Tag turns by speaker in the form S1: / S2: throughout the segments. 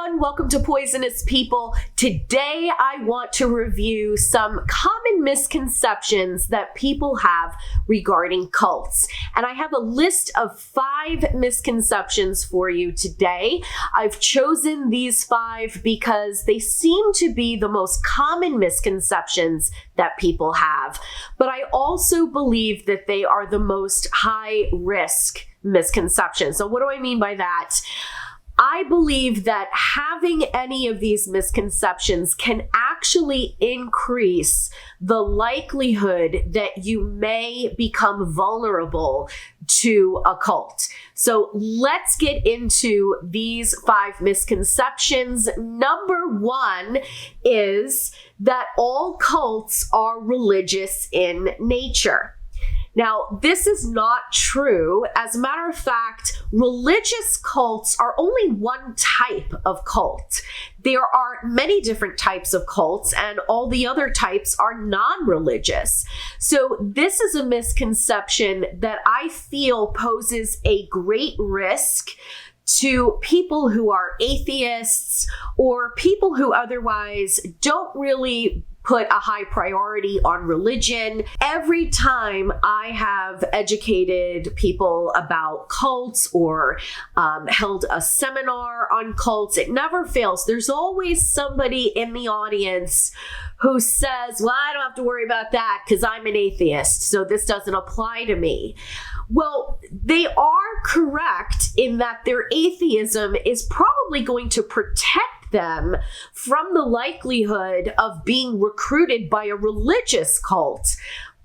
S1: everyone, welcome to Poisonous People. Today I want to review some common misconceptions that people have regarding cults. And I have a list of 5 misconceptions for you today. I've chosen these 5 because they seem to be the most common misconceptions that people have. But I also believe that they are the most high risk misconceptions. So what do I mean by that? I believe that having any of these misconceptions can actually increase the likelihood that you may become vulnerable to a cult. So let's get into these 5 misconceptions. Number 1 is that all cults are religious in nature. Now, this is not true. As a matter of fact, religious cults are only one type of cult. There are many different types of cults, and all the other types are non-religious. So this is a misconception that I feel poses a great risk to people who are atheists or people who otherwise don't really put a high priority on religion. Every time I have educated people about cults or held a seminar on cults, it never fails. There's always somebody in the audience who says, well, I don't have to worry about that because I'm an atheist, so this doesn't apply to me. Well, they are correct in that their atheism is probably going to protect them from the likelihood of being recruited by a religious cult.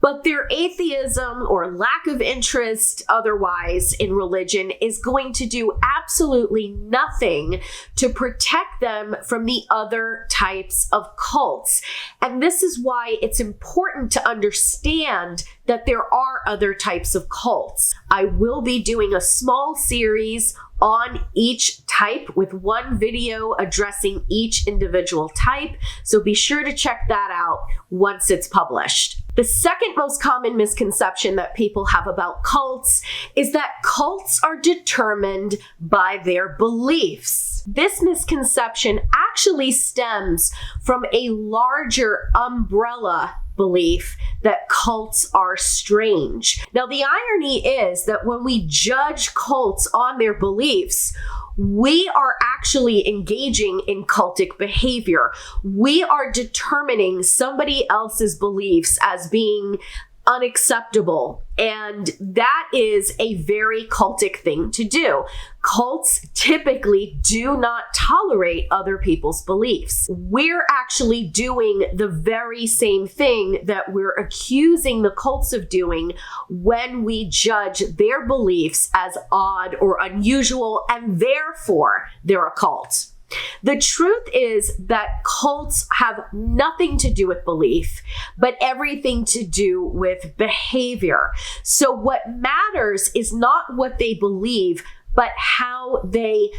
S1: But their atheism or lack of interest otherwise in religion is going to do absolutely nothing to protect them from the other types of cults. And this is why it's important to understand that there are other types of cults. I will be doing a small series on each type with one video addressing each individual type. So be sure to check that out once it's published. The second most common misconception that people have about cults is that cults are determined by their beliefs. This misconception actually stems from a larger umbrella belief that cults are strange. Now, the irony is that when we judge cults on their beliefs, we are actually engaging in cultic behavior. We are determining somebody else's beliefs as being unacceptable. And that is a very cultic thing to do. Cults typically do not tolerate other people's beliefs. We're actually doing the very same thing that we're accusing the cults of doing when we judge their beliefs as odd or unusual, and therefore they're a cult. The truth is that cults have nothing to do with belief, but everything to do with behavior. So what matters is not what they believe, but how they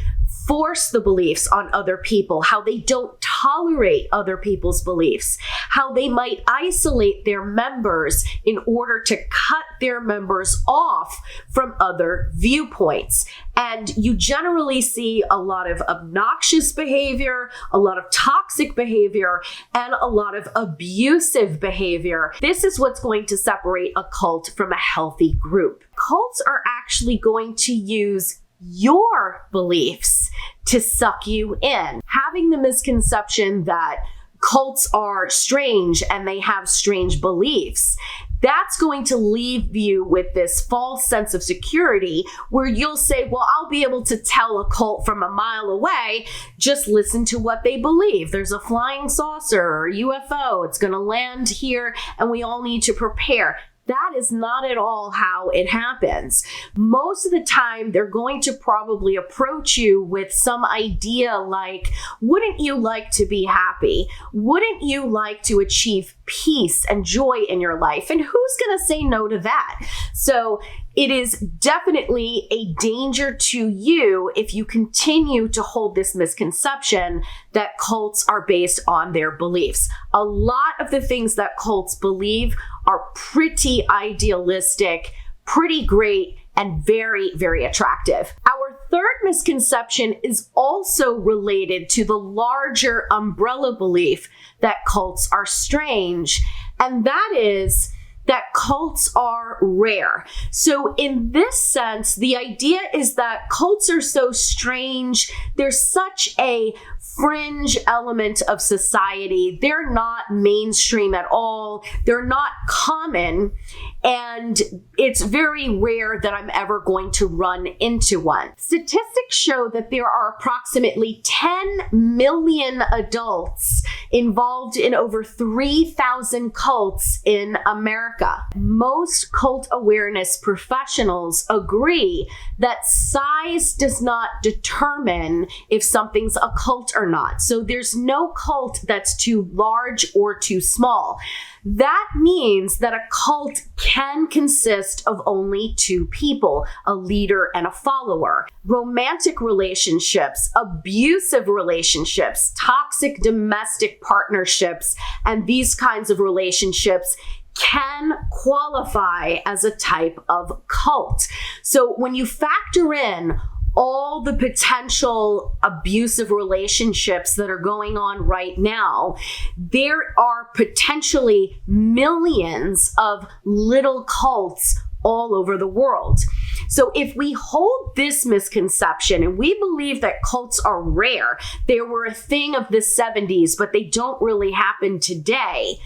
S1: force the beliefs on other people, how they don't tolerate other people's beliefs, how they might isolate their members in order to cut their members off from other viewpoints. And you generally see a lot of obnoxious behavior, a lot of toxic behavior, and a lot of abusive behavior. This is what's going to separate a cult from a healthy group. Cults are actually going to use your beliefs to suck you in. Having the misconception that cults are strange and they have strange beliefs, that's going to leave you with this false sense of security where you'll say, well, I'll be able to tell a cult from a mile away. Just listen to what they believe. There's a flying saucer or UFO. It's going to land here and we all need to prepare. That is not at all how it happens. Most of the time, they're going to probably approach you with some idea like, wouldn't you like to be happy? Wouldn't you like to achieve peace and joy in your life? And who's going to say no to that? So it is definitely a danger to you if you continue to hold this misconception that cults are based on their beliefs. A lot of the things that cults believe are pretty idealistic, pretty great, and very, very attractive. Our third misconception is also related to the larger umbrella belief that cults are strange, and that is that cults are rare. So in this sense, the idea is that cults are so strange, there's such a fringe element of society. They're not mainstream at all. They're not common. And it's very rare that I'm ever going to run into one. Statistics show that there are approximately 10 million adults involved in over 3,000 cults in America. Most cult awareness professionals agree that size does not determine if something's a cult or not. So there's no cult that's too large or too small. That means that a cult can consist of only two people, a leader and a follower. Romantic relationships, abusive relationships, toxic domestic partnerships, and these kinds of relationships can qualify as a type of cult. So when you factor in all the potential abusive relationships that are going on right now, there are potentially millions of little cults all over the world. So if we hold this misconception and we believe that cults are rare, they were a thing of the 70s, but they don't really happen today,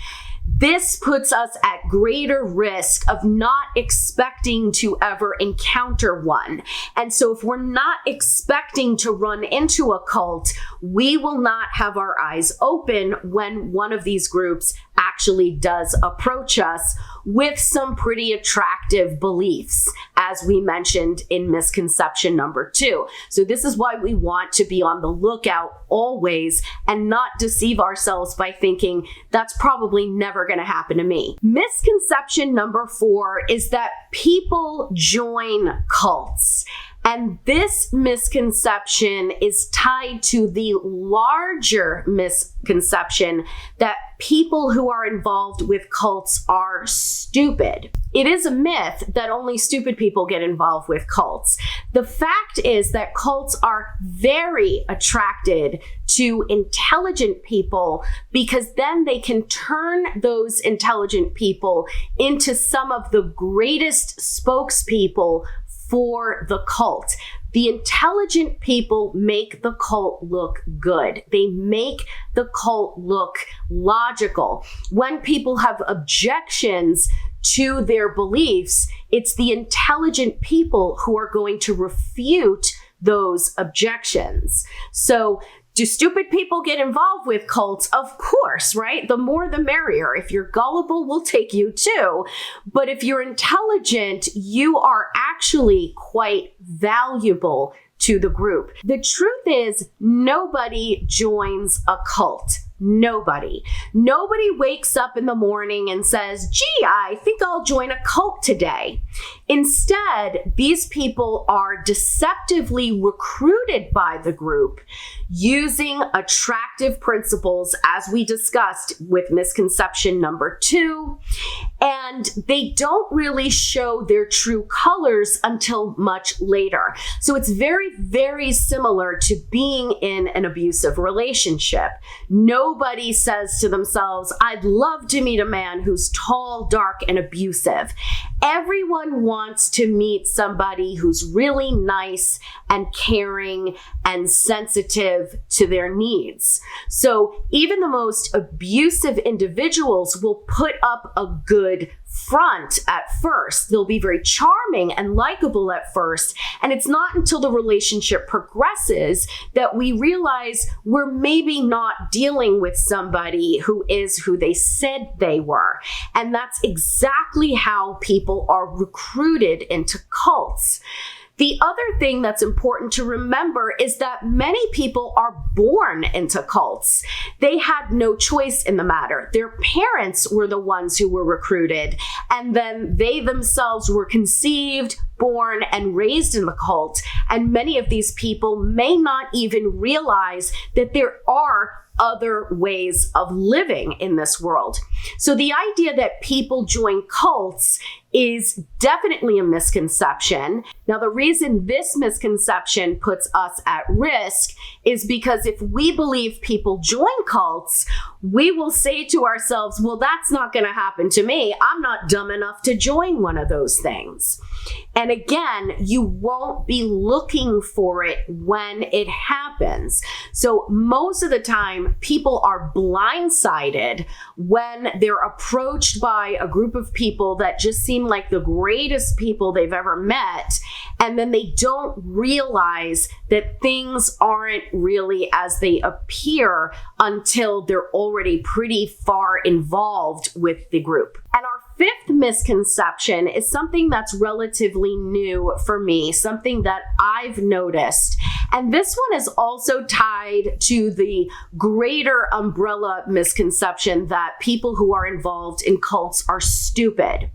S1: this puts us at greater risk of not expecting to ever encounter one. And so if we're not expecting to run into a cult, we will not have our eyes open when one of these groups actually does approach us with some pretty attractive beliefs, as we mentioned in misconception number 2. So this is why we want to be on the lookout always and not deceive ourselves by thinking that's probably never going to happen to me. Misconception number 4 is that people join cults. And this misconception is tied to the larger misconception that people who are involved with cults are stupid. It is a myth that only stupid people get involved with cults. The fact is that cults are very attracted to intelligent people because then they can turn those intelligent people into some of the greatest spokespeople for the cult. The intelligent people make the cult look good. They make the cult look logical. When people have objections to their beliefs, it's the intelligent people who are going to refute those objections. So, do stupid people get involved with cults? Of course, right? The more the merrier. If you're gullible, we'll take you too. But if you're intelligent, you are actually quite valuable to the group. The truth is, nobody joins a cult. Nobody. Nobody wakes up in the morning and says, gee, I think I'll join a cult today. Instead, these people are deceptively recruited by the group using attractive principles, as we discussed with misconception number 2, and they don't really show their true colors until much later. So it's very, very similar to being in an abusive relationship. Nobody says to themselves, I'd love to meet a man who's tall, dark, and abusive. Everyone wants to meet somebody who's really nice and caring and sensitive to their needs. So even the most abusive individuals will put up a good front at first. They'll be very charming and likable at first. And it's not until the relationship progresses that we realize we're maybe not dealing with somebody who is who they said they were. And that's exactly how people are recruited into cults. The other thing that's important to remember is that many people are born into cults. They had no choice in the matter. Their parents were the ones who were recruited, and then they themselves were conceived, born, and raised in the cult. And many of these people may not even realize that there are other ways of living in this world. So the idea that people join cults is definitely a misconception. Now, the reason this misconception puts us at risk is because if we believe people join cults, we will say to ourselves, well, that's not going to happen to me. I'm not dumb enough to join one of those things. And again, you won't be looking for it when it happens. So most of the time, people are blindsided when they're approached by a group of people that just seem like the greatest people they've ever met. And then they don't realize that things aren't really as they appear until they're already pretty far involved with the group. And our fifth misconception is something that's relatively new for me, something that I've noticed. And this one is also tied to the greater umbrella misconception that people who are involved in cults are stupid.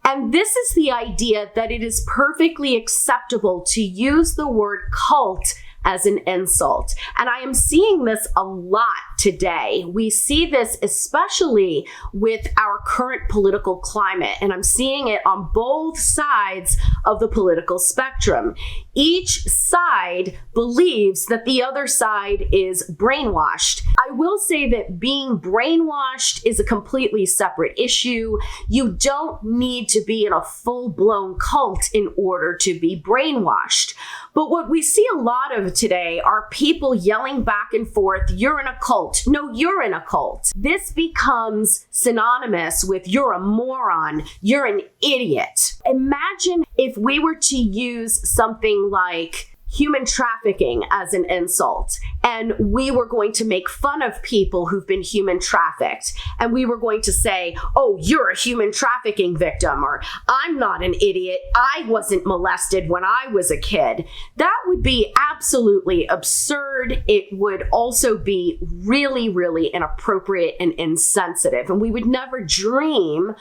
S1: And this is the idea that it is perfectly acceptable to use the word cult as an insult. And I am seeing this a lot today. We see this especially with our current political climate, and I'm seeing it on both sides of the political spectrum. Each side believes that the other side is brainwashed. I will say that being brainwashed is a completely separate issue. You don't need to be in a full-blown cult in order to be brainwashed. But what we see a lot of today are people yelling back and forth, you're in a cult. No, you're in a cult. This becomes synonymous with you're a moron, you're an idiot. Imagine if we were to use something like human trafficking as an insult, and we were going to make fun of people who've been human trafficked, and we were going to say, oh, you're a human trafficking victim, or I'm not an idiot, I wasn't molested when I was a kid. That would be absolutely absurd. It would also be really, really inappropriate and insensitive, and we would never dream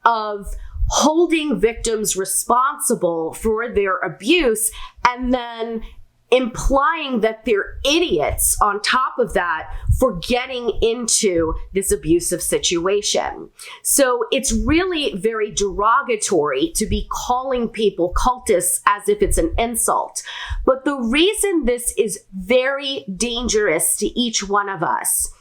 S1: of holding victims responsible for their abuse and then implying that they're idiots on top of that for getting into this abusive situation. So it's really very derogatory to be calling people cultists as if it's an insult. But the reason this is very dangerous to each one of us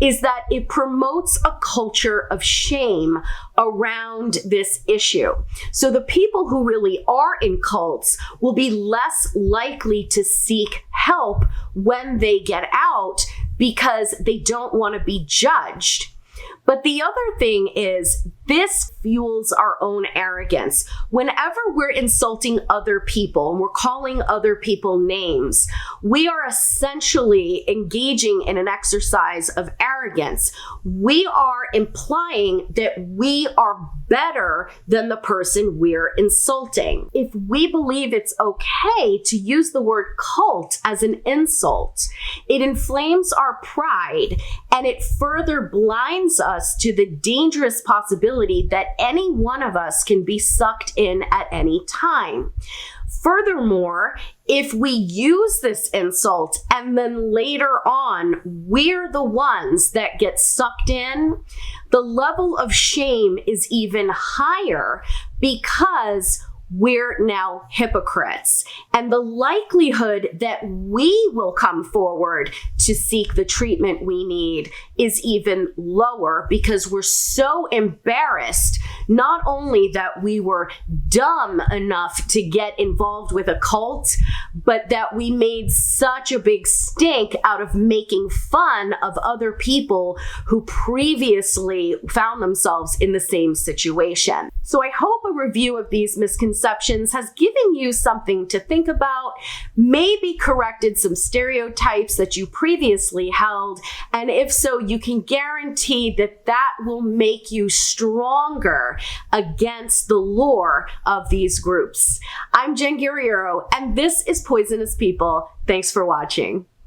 S1: is that it promotes a culture of shame around this issue. So the people who really are in cults will be less likely to seek help when they get out because they don't want to be judged. But the other thing is, this fuels our own arrogance. Whenever we're insulting other people and we're calling other people names, we are essentially engaging in an exercise of arrogance. We are implying that we are better than the person we're insulting. If we believe it's okay to use the word cult as an insult, it inflames our pride and it further blinds us to the dangerous possibility that any one of us can be sucked in at any time. Furthermore, if we use this insult and then later on we're the ones that get sucked in, the level of shame is even higher because we're now hypocrites. And the likelihood that we will come forward to seek the treatment we need is even lower because we're so embarrassed, not only that we were dumb enough to get involved with a cult, but that we made such a big stink out of making fun of other people who previously found themselves in the same situation. So I hope a review of these misconceptions has given you something to think about, maybe corrected some stereotypes that you previously held, and if so, you can guarantee that that will make you stronger against the lure of these groups. I'm Jen Guerriero, and this is Poisonous People. Thanks for watching.